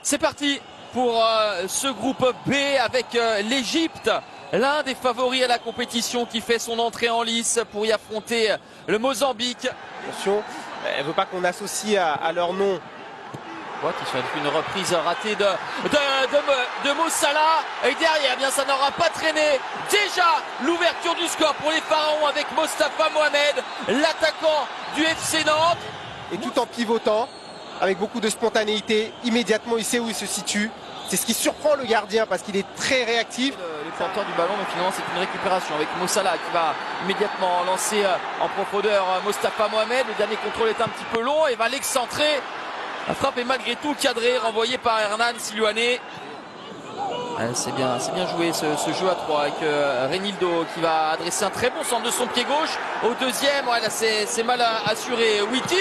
C'est parti pour ce groupe B avec l'Égypte, l'un des favoris à la compétition qui fait son entrée en lice pour y affronter le Mozambique. Attention, elle ne veut pas qu'on associe à leur nom. Une reprise ratée de Mo Salah. Et derrière, bien, ça n'aura pas traîné. Déjà, l'ouverture du score pour les Pharaons avec Mostafa Mohamed, l'attaquant du FC Nantes. Et tout en pivotant, avec beaucoup de spontanéité, immédiatement il sait où il se situe. C'est ce qui surprend le gardien parce qu'il est très réactif. Le porteur du ballon, mais finalement c'est une récupération avec Mo Salah qui va immédiatement lancer en profondeur Mostafa Mohamed. Le dernier contrôle est un petit peu long et va l'excentrer. La frappe est malgré tout cadrée, renvoyée par Hernan Siluané. C'est bien joué ce jeu à 3 avec Renildo qui va adresser un très bon centre de son pied gauche. Au deuxième, là c'est mal assuré Wity.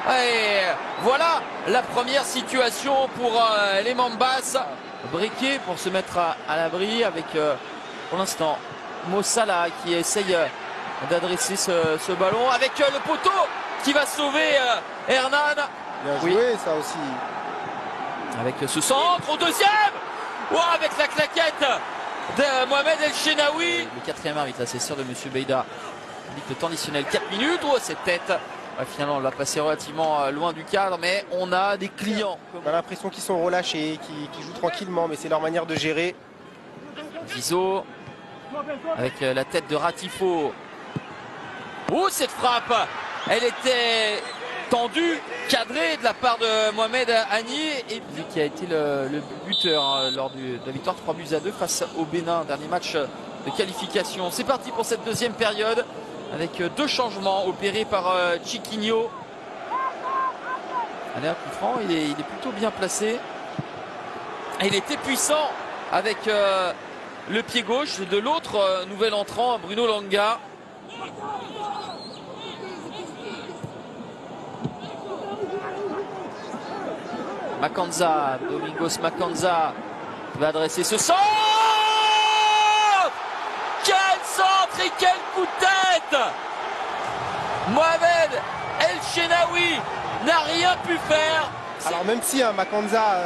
Et voilà la première situation pour les Mambas. Briquet pour se mettre à l'abri avec pour l'instant Mo Salah qui essaye d'adresser ce ballon avec le poteau qui va sauver Hernan. Bien joué, ça aussi. Avec ce centre au deuxième. Avec la claquette de Mohamed El Shenaoui. Le quatrième arbitre, c'est sûr de Monsieur Beida. Le temps additionnel 4 minutes. Cette tête. Finalement, on va passer relativement loin du cadre, mais on a des clients. On a l'impression qu'ils sont relâchés, qu'ils jouent tranquillement, mais c'est leur manière de gérer. Viso avec la tête de Ratifo. Cette frappe, elle était tendue, cadrée de la part de Mohamed Hani, et qui a été le buteur lors de la victoire 3-2 face au Bénin, dernier match de qualification. C'est parti pour cette deuxième période avec deux changements opérés par Chiquinho. Allez, un coup franc, il est plutôt bien placé. Et il était puissant avec le pied gauche de l'autre nouvel entrant, Bruno Langa. Makanza, Domingos Makanza va adresser ce centre. Quel centre et quel coup de tête! Mohamed El Shenaoui n'a rien pu faire. Alors même si Makanza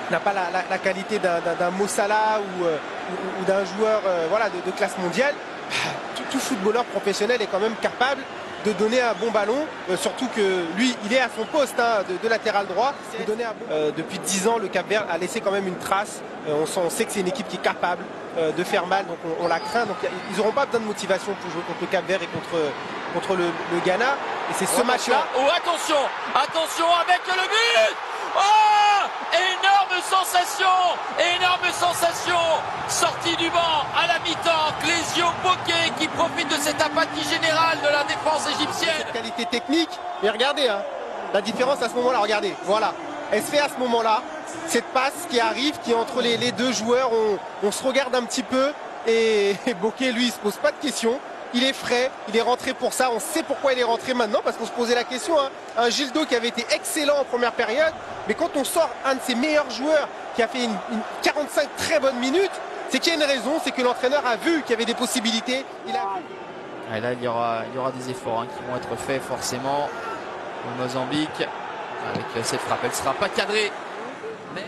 n'a pas la qualité d'un Mo Salah ou d'un joueur de classe mondiale, tout footballeur professionnel est quand même capable de donner un bon ballon, surtout que lui il est à son poste de latéral droit. Depuis 10 ans le Cap-Vert a laissé quand même une trace. On sait que c'est une équipe qui est capable de faire mal, donc on la craint. Donc ils n'auront pas besoin de motivation pour jouer contre le Cap-Vert et contre le Ghana. Et c'est ce match-là. Attention avec le but. Énorme sensation, sortie du banc à la mi-temps, Clésio Bokeh qui profite de cette apathie générale de la défense égyptienne. Cette qualité technique, mais regardez la différence à ce moment-là, regardez, voilà, elle se fait à ce moment-là, cette passe qui arrive, qui est entre les deux joueurs, on se regarde un petit peu et Bokeh lui il se pose pas de questions. Il est frais, il est rentré pour ça, on sait pourquoi il est rentré maintenant, parce qu'on se posait la question, un Gildo qui avait été excellent en première période, mais quand on sort un de ses meilleurs joueurs qui a fait une 45 très bonnes minutes, c'est qu'il y a une raison, c'est que l'entraîneur a vu qu'il y avait des possibilités. Et là il y aura des efforts qui vont être faits forcément au Mozambique, avec cette frappe, elle ne sera pas cadrée. Mais...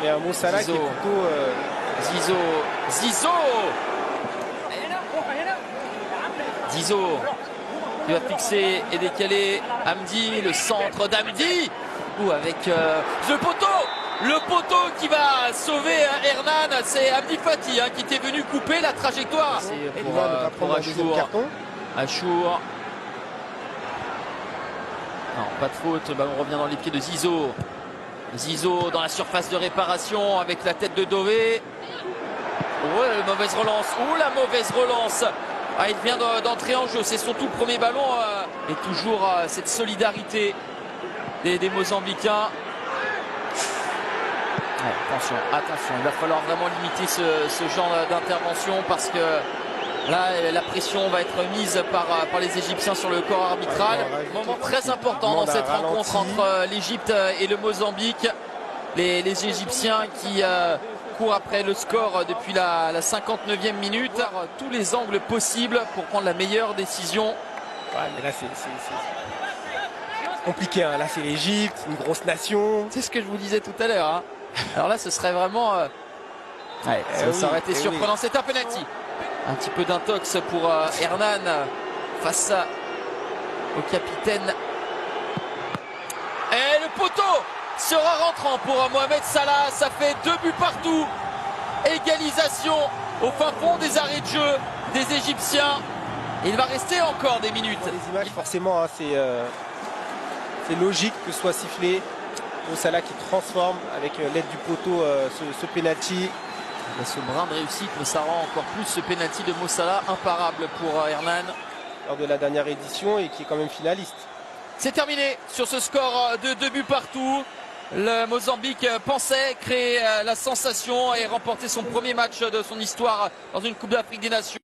Et un Mo Salah qui est plutôt... Zizo qui va fixer et décaler Hamdi, le centre d'Hamdi, ou avec le poteau qui va sauver Hernan. C'est Hamdi Fati qui était venu couper la trajectoire. C'est pour Achour. Non, pas de faute, le ballon revient dans les pieds de Zizo dans la surface de réparation avec la tête de Dové. La mauvaise relance. Il vient d'entrer en jeu, c'est son tout premier ballon. Et toujours cette solidarité des Mozambicains. Attention, il va falloir vraiment limiter ce genre d'intervention parce que là, la pression va être mise par les Égyptiens sur le corps arbitral. Moment très important dans cette rencontre entre l'Égypte et le Mozambique. Les Égyptiens qui courent après le score depuis la 59e minute. Tous les angles possibles pour prendre la meilleure décision. Ouais, mais là, compliqué. Hein. Là, c'est l'Égypte, une grosse nation. C'est ce que je vous disais tout à l'heure. Hein. Alors là, ce serait vraiment... Ouais, ça aurait été surprenant. C'est un penalty. Un petit peu d'intox pour Hernan face au capitaine. Et le poteau sera rentrant pour Mohamed Salah. Ça fait 2 buts partout. Égalisation au fin fond des arrêts de jeu des Égyptiens. Il va rester encore des minutes. Dans les images, forcément, hein, c'est logique que ce soit sifflé. Mo Salah qui transforme avec l'aide du poteau ce penalty. Ce brin de réussite, mais ça rend encore plus ce penalty de Mo Salah imparable pour Hernan. Lors de la dernière édition et qui est quand même finaliste. C'est terminé sur ce score de 2 buts partout. Le Mozambique pensait créer la sensation et remporter son premier match de son histoire dans une Coupe d'Afrique des Nations.